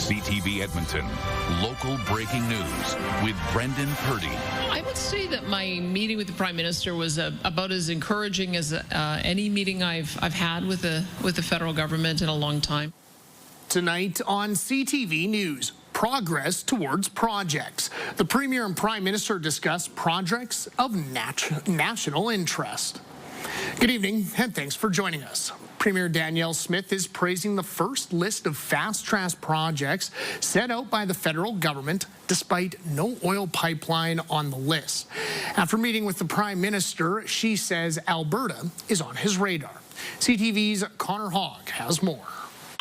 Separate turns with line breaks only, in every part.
CTV Edmonton, local breaking news with Brendan Purdy.
I would say that my meeting with the Prime Minister was about as encouraging as any meeting I've had with the federal government in a long time.
Tonight on CTV News, progress towards projects. The Premier and Prime Minister discuss projects of national interest. Good evening, and thanks for joining us. Premier Danielle Smith is praising the first list of fast-track projects set out by the federal government, despite no oil pipeline on the list. After meeting with the Prime Minister, she says Alberta is on his radar. CTV's Connor Hogg has more.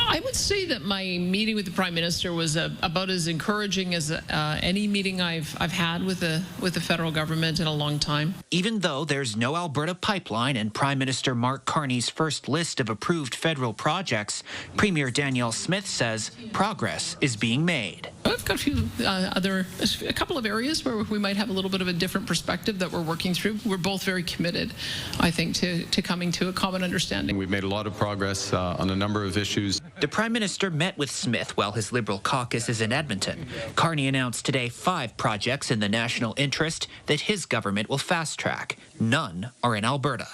I would say that my meeting with the Prime Minister was about as encouraging as any meeting I've had with the federal government in a long time.
Even though there's no Alberta pipeline and Prime Minister Mark Carney's first list of approved federal projects, Premier Danielle Smith says progress is being made.
I've got a couple of areas where we might have a little bit of a different perspective that we're working through. We're both very committed, I think, to coming to a common understanding.
We've made a lot of progress on a number of issues.
The Prime Minister met with Smith while his Liberal caucus is in Edmonton. Carney announced today 5 projects in the national interest that his government will fast-track. None are in Alberta.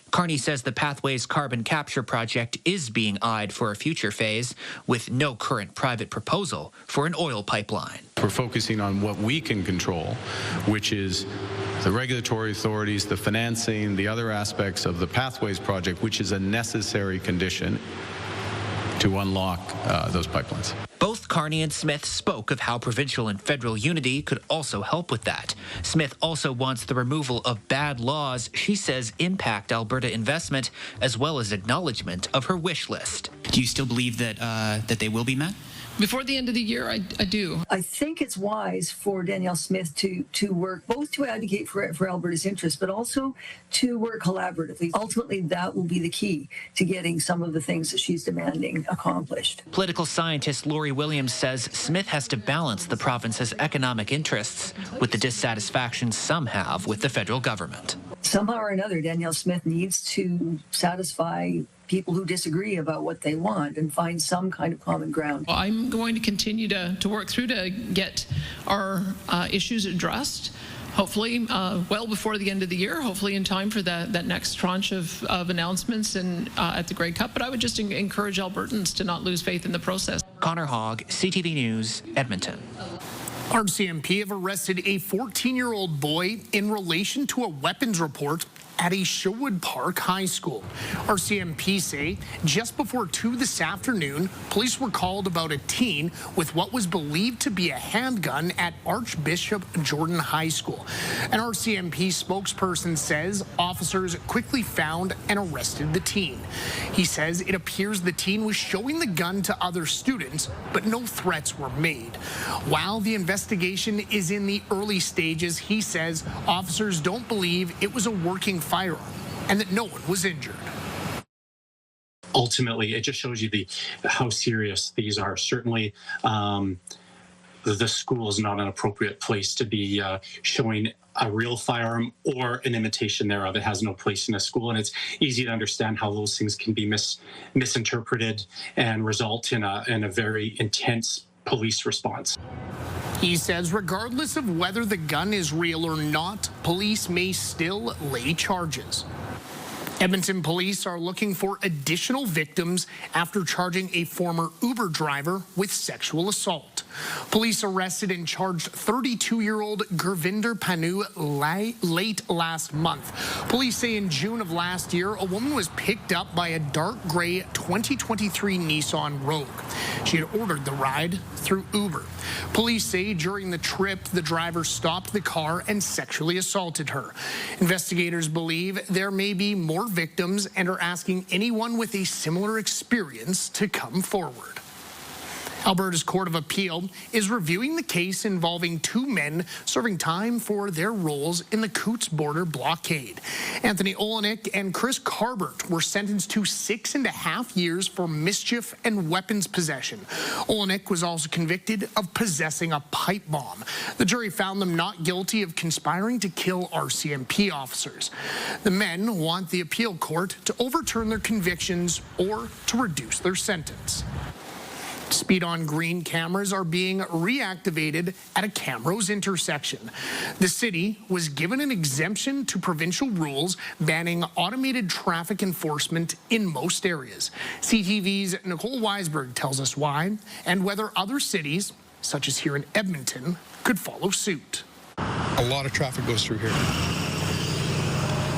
Carney says the Pathways carbon capture project is being eyed for a future phase, with no current private proposal for an oil pipeline.
We're focusing on what we can control, which is the regulatory authorities, the financing, the other aspects of the Pathways project, which is a necessary condition to unlock those pipelines.
Both Carney and Smith spoke of how provincial and federal unity could also help with that. Smith also wants the removal of bad laws she says impact Alberta investment, as well as acknowledgement of her wish list.
Do you still believe that they will be met?
Before the end of the year, I do.
I think it's wise for Danielle Smith to work both to advocate for Alberta's interests, but also to work collaboratively. Ultimately, that will be the key to getting some of the things that she's demanding accomplished.
Political scientist Lori Williams says Smith has to balance the province's economic interests with the dissatisfaction some have with the federal government.
Somehow or another, Danielle Smith needs to satisfy people who disagree about what they want and find some kind of common ground.
I'm going to continue to work through to get our issues addressed, hopefully well before the end of the year, hopefully in time for that next tranche of announcements at the Grey Cup. But I would just encourage Albertans to not lose faith in the process.
Connor Hogg, CTV News, Edmonton.
RCMP have arrested a 14-year-old boy in relation to a weapons report at a Sherwood Park high school. RCMP say just before 2 this afternoon, police were called about a teen with what was believed to be a handgun at Archbishop Jordan High School. An RCMP spokesperson says officers quickly found and arrested the teen. He says it appears the teen was showing the gun to other students, but no threats were made. While the investigation is in the early stages, he says officers don't believe it was a working firearm and that no one was injured.
Ultimately, it just shows you how serious these are. Certainly, the school is not an appropriate place to be showing a real firearm or an imitation thereof. It has no place in a school, and it's easy to understand how those things can be misinterpreted and result in a very intense police response.
He says regardless of whether the gun is real or not, police may still lay charges. Edmonton police are looking for additional victims after charging a former Uber driver with sexual assault. Police arrested and charged 32-year-old Gurvinder Panu late last month. Police say in June of last year, a woman was picked up by a dark gray 2023 Nissan Rogue. She had ordered the ride through Uber. Police say during the trip, the driver stopped the car and sexually assaulted her. Investigators believe there may be more victims and are asking anyone with a similar experience to come forward. Alberta's Court of Appeal is reviewing the case involving 2 men serving time for their roles in the Coutts border blockade. Anthony Olenek and Chris Carbert were sentenced to 6.5 years for mischief and weapons possession. Olenek was also convicted of possessing a pipe bomb. The jury found them not guilty of conspiring to kill RCMP officers. The men want the appeal court to overturn their convictions or to reduce their sentence. Speed on green cameras are being reactivated at a Camrose intersection. The city was given an exemption to provincial rules banning automated traffic enforcement in most areas. CTV's Nicole Weisberg tells us why and whether other cities, such as here in Edmonton, could follow suit.
A lot of traffic goes through here.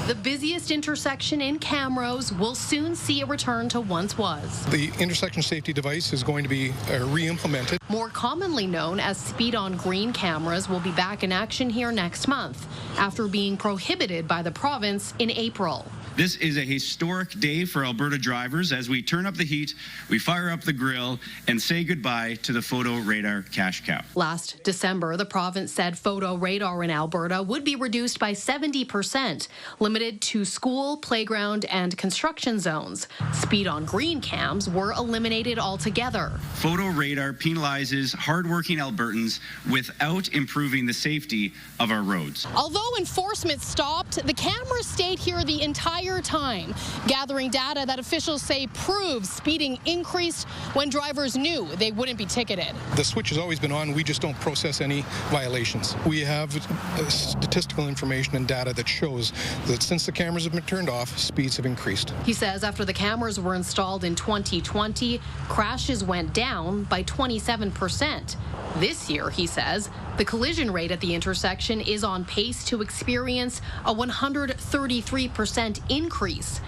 The busiest intersection in Camrose will soon see a return to once was.
The intersection safety device is going to be re-implemented.
More commonly known as speed on green cameras will be back in action here next month after being prohibited by the province in April.
This is a historic day for Alberta drivers as we turn up the heat, we fire up the grill, and say goodbye to the photo radar cash cow.
Last December, the province said photo radar in Alberta would be reduced by 70%, limited to school, playground, and construction zones. Speed on green cams were eliminated altogether.
Photo radar penalizes hardworking Albertans without improving the safety of our roads.
Although enforcement stopped, the cameras stayed here the entire time, gathering data that officials say proves speeding increased when drivers knew they wouldn't be ticketed.
The switch has always been on. We just don't process any violations. We have statistical information and data that shows that since the cameras have been turned off, speeds have increased.
He says after the cameras were installed in 2020, crashes went down by 27%. This year, he says, the collision rate at the intersection is on pace to experience a 133% increase.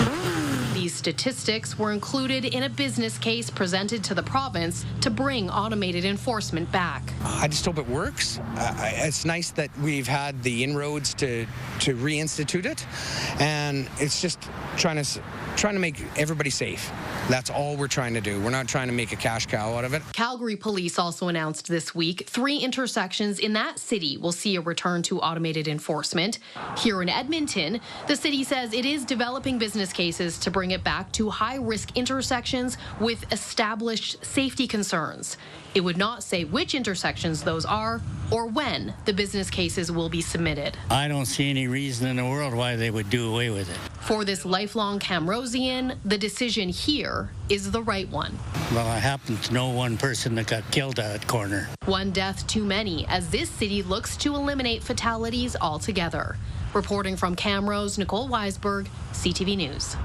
These statistics were included in a business case presented to the province to bring automated enforcement back.
I just hope it works. It's nice that we've had the inroads to reinstitute it, and it's just trying to make everybody safe. That's all we're trying to do. We're not trying to make a cash cow out of it.
Calgary police also announced this week 3 intersections in that city will see a return to automated enforcement. Here in Edmonton, the city says it is developing business cases to bring it back to high-risk intersections with established safety concerns. It would not say which intersections those are or when the business cases will be submitted.
I don't see any reason in the world why they would do away with it.
For this lifelong Camrosian, the decision here is the right one.
Well, I happen to know one person that got killed at that corner.
One death too many as this city looks to eliminate fatalities altogether. Reporting from Camrose, Nicole Weisberg, CTV News.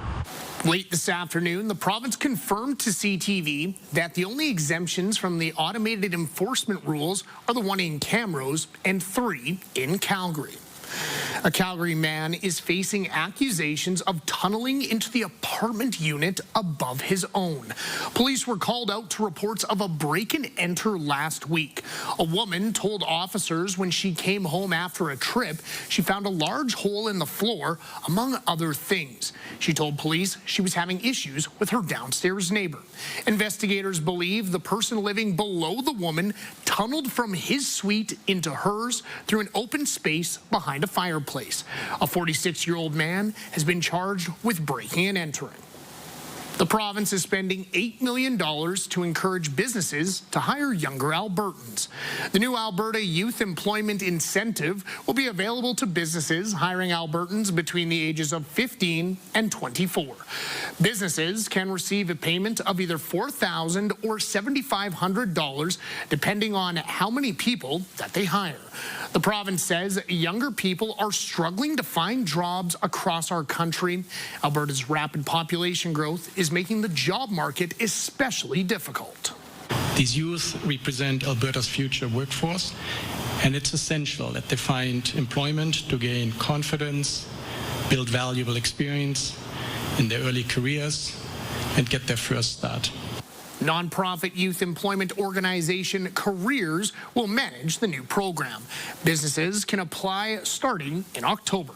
Late this afternoon, the province confirmed to CTV that the only exemptions from the automated enforcement rules are the one in Camrose and 3 in Calgary. A Calgary man is facing accusations of tunneling into the apartment unit above his own. Police were called out to reports of a break-and-enter last week. A woman told officers when she came home after a trip, she found a large hole in the floor, among other things. She told police she was having issues with her downstairs neighbor. Investigators believe the person living below the woman tunneled from his suite into hers through an open space behind a fireplace. A 46-year-old man has been charged with breaking and entering. The province is spending $8 million to encourage businesses to hire younger Albertans. The new Alberta Youth Employment Incentive will be available to businesses hiring Albertans between the ages of 15 and 24. Businesses can receive a payment of either $4,000 or $7,500, depending on how many people that they hire. The province says younger people are struggling to find jobs across our country. Alberta's rapid population growth is making the job market especially difficult.
These youth represent Alberta's future workforce, and it's essential that they find employment to gain confidence, build valuable experience in their early careers, and get their first start.
Nonprofit youth employment organization Careers will manage the new program. Businesses can apply starting in October.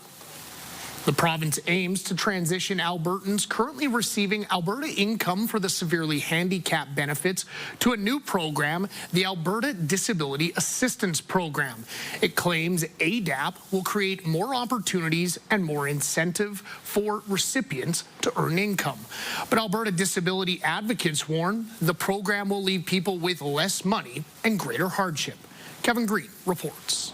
The province aims to transition Albertans currently receiving Alberta Income for the Severely Handicapped benefits to a new program, the Alberta Disability Assistance Program. It claims ADAP will create more opportunities and more incentive for recipients to earn income. But Alberta disability advocates warn the program will leave people with less money and greater hardship. Kevin Green reports.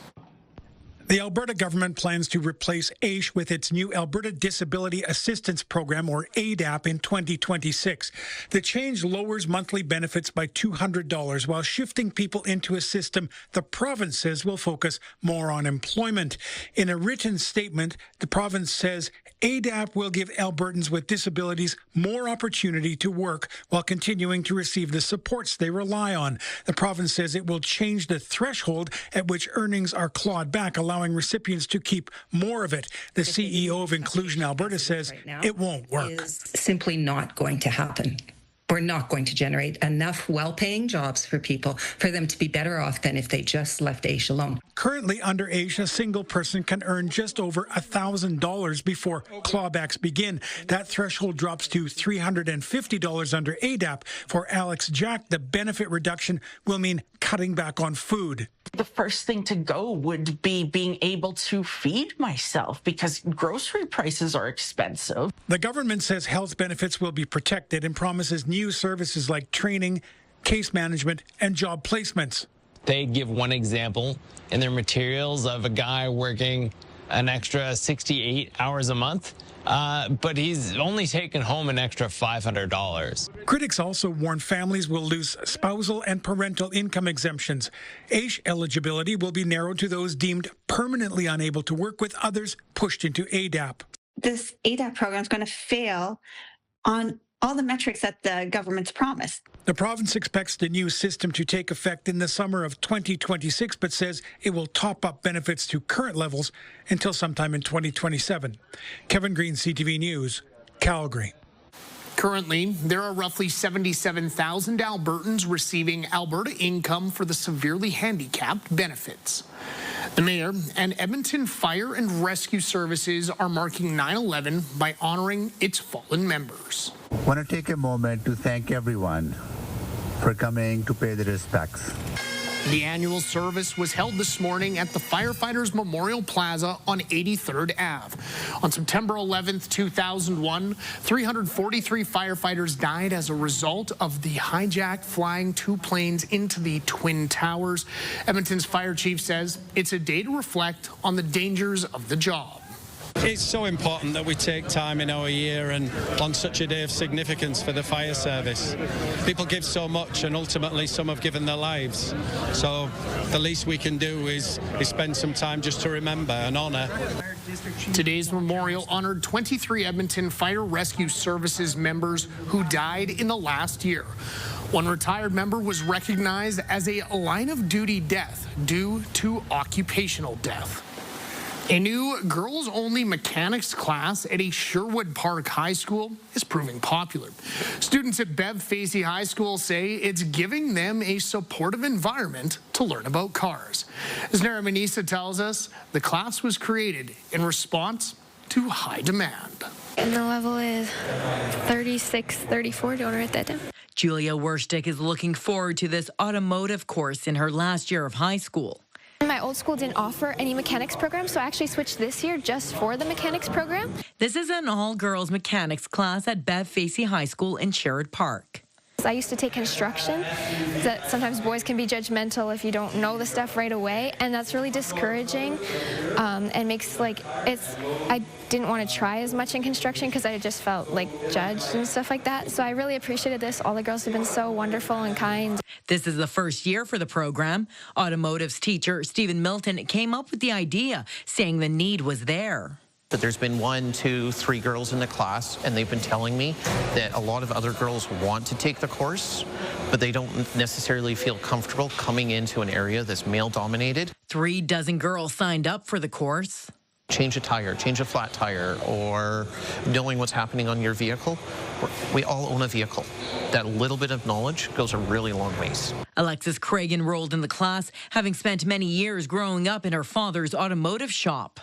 The Alberta government plans to replace AISH with its new Alberta Disability Assistance Program, or ADAP, in 2026. The change lowers monthly benefits by $200 while shifting people into a system the province says will focus more on employment. In a written statement, the province says ADAP will give Albertans with disabilities more opportunity to work while continuing to receive the supports they rely on. The province says it will change the threshold at which earnings are clawed back, allowing recipients to keep more of it. The CEO of Inclusion Alberta says it won't work.
It's simply not going to happen. We're not going to generate enough well-paying jobs for people for them to be better off than if they just left AISH alone.
Currently, under AISH, a single person can earn just over $1,000 before clawbacks begin. That threshold drops to $350 under ADAP. For Alex Jack, the benefit reduction will mean cutting back on food.
The first thing to go would be being able to feed myself because grocery prices are expensive.
The government says health benefits will be protected and promises new services like training, case management, and job placements.
They give one example in their materials of a guy working an extra 68 hours a month, but he's only taken home an extra $500.
Critics also warn families will lose spousal and parental income exemptions. AISH eligibility will be narrowed to those deemed permanently unable to work, with others pushed into ADAP.
This ADAP program is going to fail on all the metrics that the government's promised.
The province expects the new system to take effect in the summer of 2026, but says it will top up benefits to current levels until sometime in 2027. Kevin Green, CTV News, Calgary.
Currently, there are roughly 77,000 Albertans receiving Alberta income for the severely handicapped benefits. The mayor and Edmonton Fire and Rescue Services are marking 9/11 by honoring its fallen members.
I want to take a moment to thank everyone for coming to pay their respects.
The annual service was held this morning at the Firefighters Memorial Plaza on 83rd Ave. On September 11th, 2001, 343 firefighters died as a result of the hijacked flying two planes into the Twin Towers. Edmonton's fire chief says it's a day to reflect on the dangers of the job.
It's so important that we take time in our year and on such a day of significance for the fire service. People give so much and ultimately some have given their lives. So the least we can do is spend some time just to remember and honour.
Today's memorial honored 23 Edmonton Fire Rescue Services members who died in the last year. One retired member was recognized as a line of duty death due to occupational death. A new girls-only mechanics class at a Sherwood Park high school is proving popular. Students at Bev Facey High School say it's giving them a supportive environment to learn about cars. As Nara Manisa tells us, the class was created in response to high demand.
And the level is 36, 34. Do you want to write that down?
Julia Werstick is looking forward to this automotive course in her last year of high school.
My old school didn't offer any mechanics program, so I actually switched this year just for the mechanics program.
This is an all-girls mechanics class at Bev Facey High School in Sherwood Park.
I used to take construction. That sometimes boys can be judgmental if you don't know the stuff right away, and that's really discouraging and makes I didn't want to try as much in construction because I just felt judged and stuff like that. So I really appreciated this. All the girls have been so wonderful and kind.
This is the first year for the program. Automotives teacher Stephen Milton came up with the idea, saying the need was there.
But there's been 1, 2, 3 girls in the class, and they've been telling me that a lot of other girls want to take the course, but they don't necessarily feel comfortable coming into an area that's male-dominated.
3 dozen girls signed up for the course.
Change a tire, change a flat tire, or knowing what's happening on your vehicle. We all own a vehicle. That little bit of knowledge goes a really long ways.
Alexis Craig enrolled in the class, having spent many years growing up in her father's automotive shop.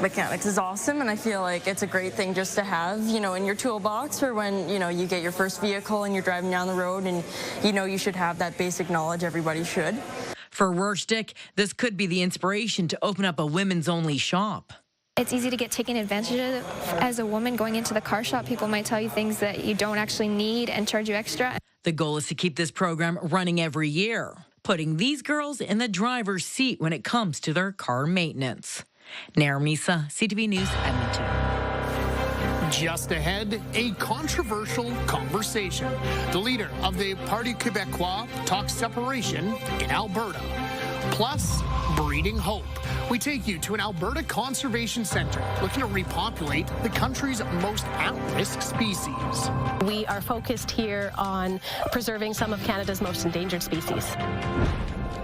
Mechanics is awesome, and I feel like it's a great thing just to have, in your toolbox for when, you get your first vehicle and you're driving down the road and, you should have that basic knowledge. Everybody should.
For Werstick, this could be the inspiration to open up a women's-only shop.
It's easy to get taken advantage of. As a woman going into the car shop, people might tell you things that you don't actually need and charge you extra.
The goal is to keep this program running every year. putting these girls in the driver's seat when it comes to their car maintenance. Nair Misa, CTV News Edmonton.
Just ahead, a controversial conversation. The leader of the Parti Québécois talks separation in Alberta. Plus, breeding hope. We take you to an Alberta conservation centre looking to repopulate the country's most at-risk species.
We are focused here on preserving some of Canada's most endangered species.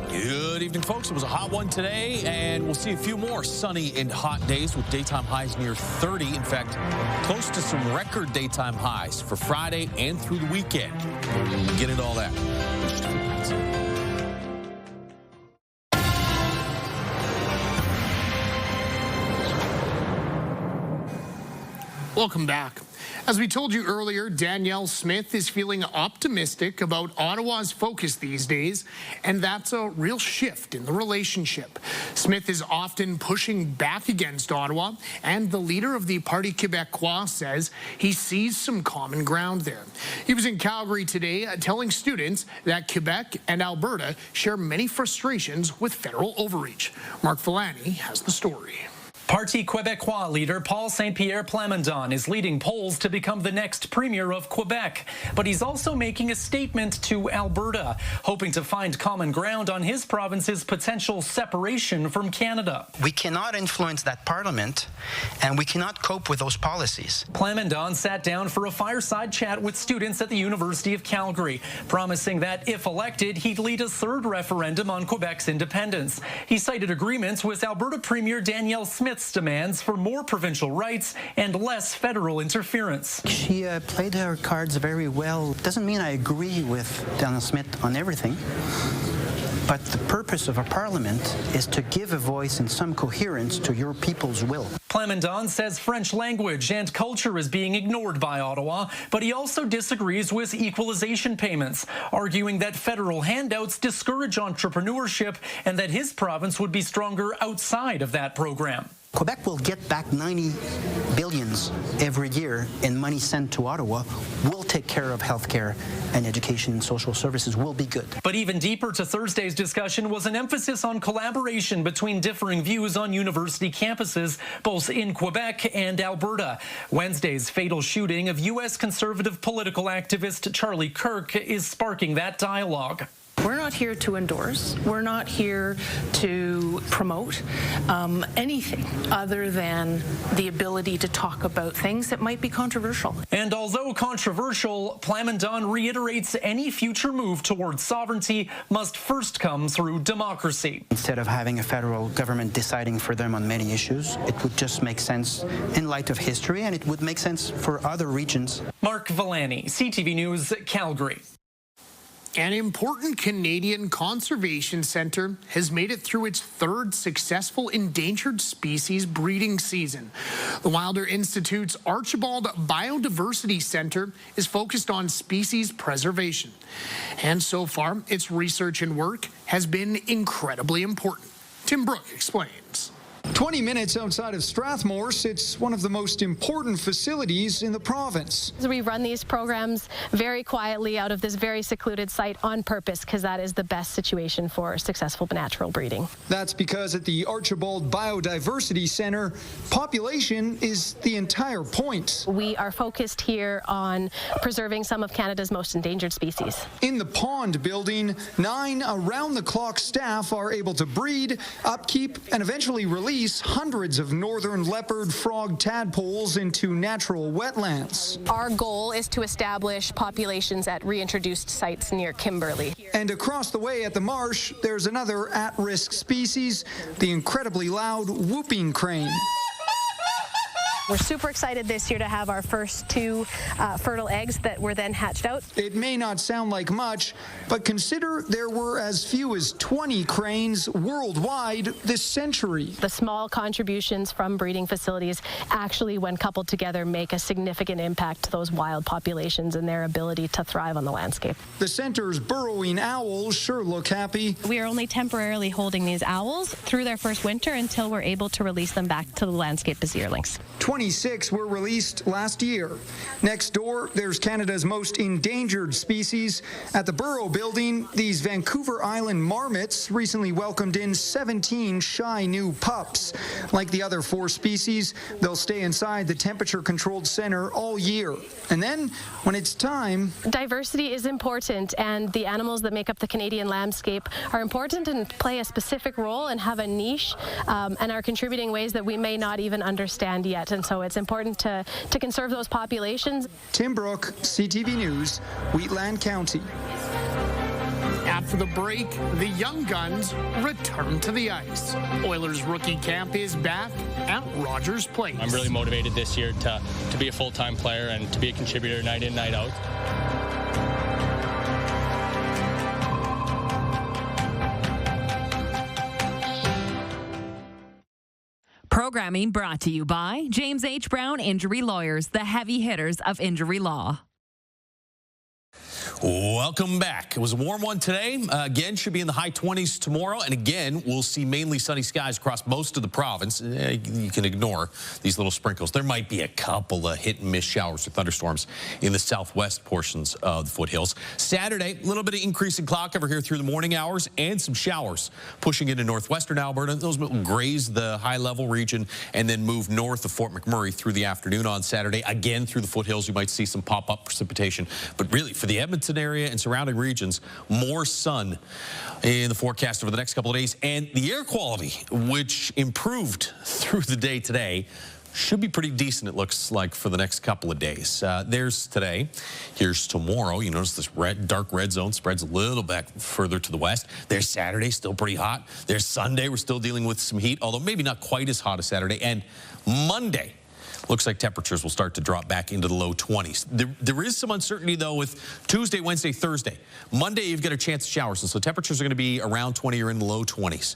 Good evening, folks. It was a hot one today, and we'll see a few more sunny and hot days with daytime highs near 30. In fact, close to some record daytime highs for Friday and through the weekend. We'll get into all that.
Welcome back. As we told you earlier, Danielle Smith is feeling optimistic about Ottawa's focus these days, and that's a real shift in the relationship. Smith is often pushing back against Ottawa, and the leader of the Parti Québécois says he sees some common ground there. He was in Calgary today telling students that Quebec and Alberta share many frustrations with federal overreach. Mark Villani has the story.
Parti Québécois leader Paul Saint-Pierre Plamondon is leading polls to become the next premier of Quebec. But he's also making a statement to Alberta, hoping to find common ground on his province's potential separation from Canada.
We cannot influence that parliament, and we cannot cope with those policies.
Plamondon sat down for a fireside chat with students at the University of Calgary, promising that if elected, he'd lead a third referendum on Quebec's independence. He cited agreements with Alberta Premier Danielle Smith's demands for more provincial rights and less federal interference.
She played her cards very well. Doesn't mean I agree with Danielle Smith on everything, but the purpose of a parliament is to give a voice and some coherence to your people's will.
Plamondon says French language and culture is being ignored by Ottawa, but he also disagrees with equalization payments, arguing that federal handouts discourage entrepreneurship and that his province would be stronger outside of that program.
Quebec will get back 90 billions every year in money sent to Ottawa. We'll take care of healthcare and education and social services. Will be good.
But even deeper to Thursday's discussion was an emphasis on collaboration between differing views on university campuses, both in Quebec and Alberta. Wednesday's fatal shooting of U.S. conservative political activist Charlie Kirk is sparking that dialogue.
We're not here to endorse. We're not here to promote anything other than the ability to talk about things that might be controversial.
And although controversial, Plamondon reiterates any future move towards sovereignty must first come through democracy.
Instead of having a federal government deciding for them on many issues, it would just make sense in light of history, and it would make sense for other regions.
Mark Villani, CTV News, Calgary.
An important Canadian conservation centre has made it through its third successful endangered species breeding season. The Wilder Institute's Archibald Biodiversity Centre is focused on species preservation. And so far, its research and work has been incredibly important. Tim Brooke explains.
20 minutes outside of Strathmore sits one of the most important facilities in the province.
We run these programs very quietly out of this very secluded site on purpose because that is the best situation for successful natural breeding.
That's because at the Archibald Biodiversity Centre, population is the entire point.
We are focused here on preserving some of Canada's most endangered species.
In the pond building, 9 around-the-clock staff are able to breed, upkeep, and eventually release hundreds of northern leopard frog tadpoles into natural wetlands.
Our goal is to establish populations at reintroduced sites near Kimberley.
And across the way at the marsh, there's another at-risk species, the incredibly loud whooping crane.
We're super excited this year to have our first 2 fertile eggs that were then hatched out.
It may not sound like much, but consider there were as few as 20 cranes worldwide this century.
The small contributions from breeding facilities actually, when coupled together, make a significant impact to those wild populations and their ability to thrive on the landscape.
The center's burrowing owls sure look happy.
We are only temporarily holding these owls through their first winter until we're able to release them back to the landscape as yearlings.
20 26 were released last year. Next door, there's Canada's most endangered species. At the Burrow Building, these Vancouver Island marmots recently welcomed in 17 shy new pups. Like the other 4 species, they'll stay inside the temperature-controlled center all year. And then, when it's time...
Diversity is important, and the animals that make up the Canadian landscape are important and play a specific role and have a niche and are contributing ways that we may not even understand yet. And so it's important to conserve those populations.
Tim Brooke, CTV News, Wheatland County.
After the break, the Young Guns return to the ice. Oilers rookie camp is back at Rogers Place.
I'm really motivated this year to be a full-time player and to be a contributor night in, night out.
Programming brought to you by James H. Brown Injury Lawyers, the heavy hitters of injury law.
Welcome back. It was a warm one today. Again, should be in the high 20s tomorrow. And again, we'll see mainly sunny skies across most of the province. You can ignore these little sprinkles. There might be a couple of hit and miss showers or thunderstorms in the southwest portions of the foothills. Saturday, a little bit of increase in cloud cover here through the morning hours and some showers pushing into northwestern Alberta. Those will graze the high level region and then move north of Fort McMurray through the afternoon on Saturday. Again, through the foothills, you might see some pop-up precipitation. But really, for the Edmonton area and surrounding regions, more sun in the forecast over the next couple of days. And the air quality, which improved through the day today, should be pretty decent, it looks like, for the next couple of days. There's today. Here's tomorrow. You notice this dark red zone spreads a little back further to the west. There's Saturday, still pretty hot. There's Sunday. We're still dealing with some heat, although maybe not quite as hot as Saturday. And Monday, looks like temperatures will start to drop back into the low 20s. There is some uncertainty, though, with Tuesday, Wednesday, Thursday. Monday, you've got a chance of showers, and so temperatures are going to be around 20 or in the low 20s.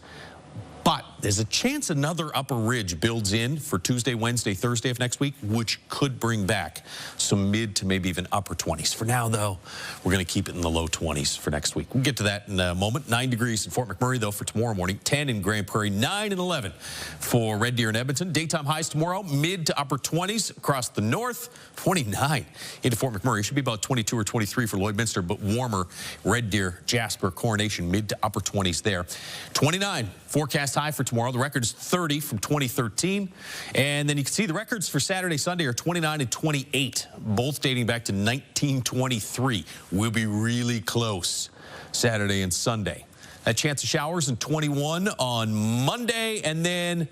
But there's a chance another upper ridge builds in for Tuesday, Wednesday, Thursday of next week, which could bring back some mid to maybe even upper 20s. For now, though, we're going to keep it in the low 20s for next week. We'll get to that in a moment. 9 degrees in Fort McMurray, though, for tomorrow morning. 10 in Grand Prairie, 9 and 11 for Red Deer and Edmonton. Daytime highs tomorrow, mid to upper 20s across the north. 29 into Fort McMurray. It should be about 22 or 23 for Lloydminster, but warmer. Red Deer, Jasper, Coronation, mid to upper 20s there. 29 forecast high for tomorrow. The record is 30 from 2013. And then you can see the records for Saturday, Sunday are 29 and 28, both dating back to 1923. We'll be really close Saturday and Sunday. A chance of showers in 21 on Monday, and then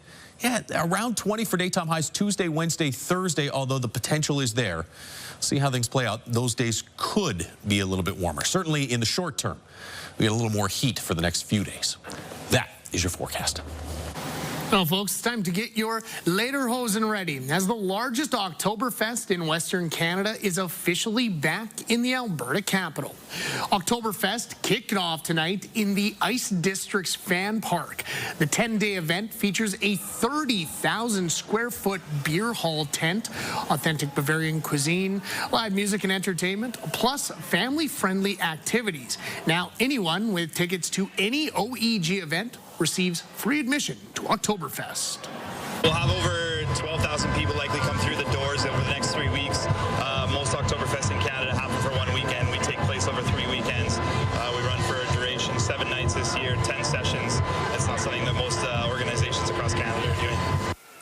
around 20 for daytime highs Tuesday, Wednesday, Thursday, although the potential is there. See how things play out. Those days could be a little bit warmer. Certainly in the short term, we get a little more heat for the next few days. That is your forecast.
Well, folks, it's time to get your lederhosen ready, as the largest Oktoberfest in Western Canada is officially back in the Alberta capital. Oktoberfest kicked off tonight in the Ice District's Fan Park. The 10-day event features a 30,000-square-foot beer hall tent, authentic Bavarian cuisine, live music and entertainment, plus family-friendly activities. Now, anyone with tickets to any OEG event receives free admission to Oktoberfest.
We'll have over 12,000 people likely come through the doors over the next 3 weeks. Most Oktoberfest in Canada happen for one weekend. We take place over 3 weekends. We run for a duration, 7 nights this year, 10 sessions. That's not something that most organizations across Canada are doing.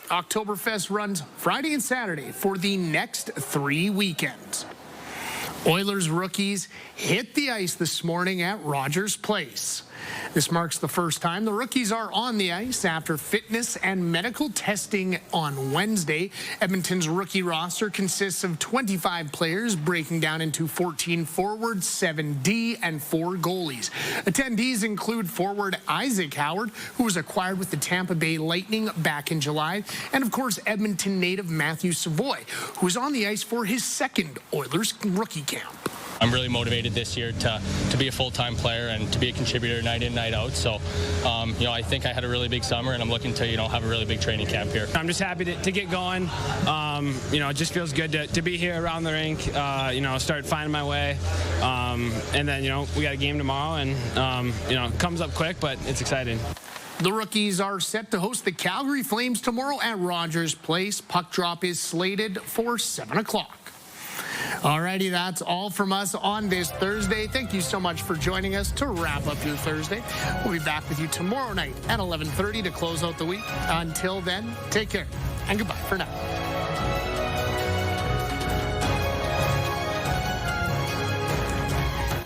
Oktoberfest runs Friday and Saturday for the next 3 weekends. Oilers rookies hit the ice this morning at Rogers Place. This marks the first time the rookies are on the ice after fitness and medical testing on Wednesday. Edmonton's rookie roster consists of 25 players, breaking down into 14 forwards, 7 D, and 4 goalies. Attendees include forward Isaac Howard, who was acquired with the Tampa Bay Lightning back in July, and of course Edmonton native Matthew Savoy, who is on the ice for his second Oilers rookie camp.
I'm really motivated this year to be a full-time player and to be a contributor night in, night out. So, I think I had a really big summer, and I'm looking to, have a really big training camp here.
I'm just happy to get going. It just feels good to be here around the rink, start finding my way. And then, we got a game tomorrow, and, it comes up quick, but it's exciting.
The Rookies are set to host the Calgary Flames tomorrow at Rogers Place. Puck drop is slated for 7 o'clock. Alrighty, that's all from us on this Thursday. Thank you so much for joining us to wrap up your Thursday. We'll be back with you tomorrow night at 11:30 to close out the week. Until then, take care and goodbye for now.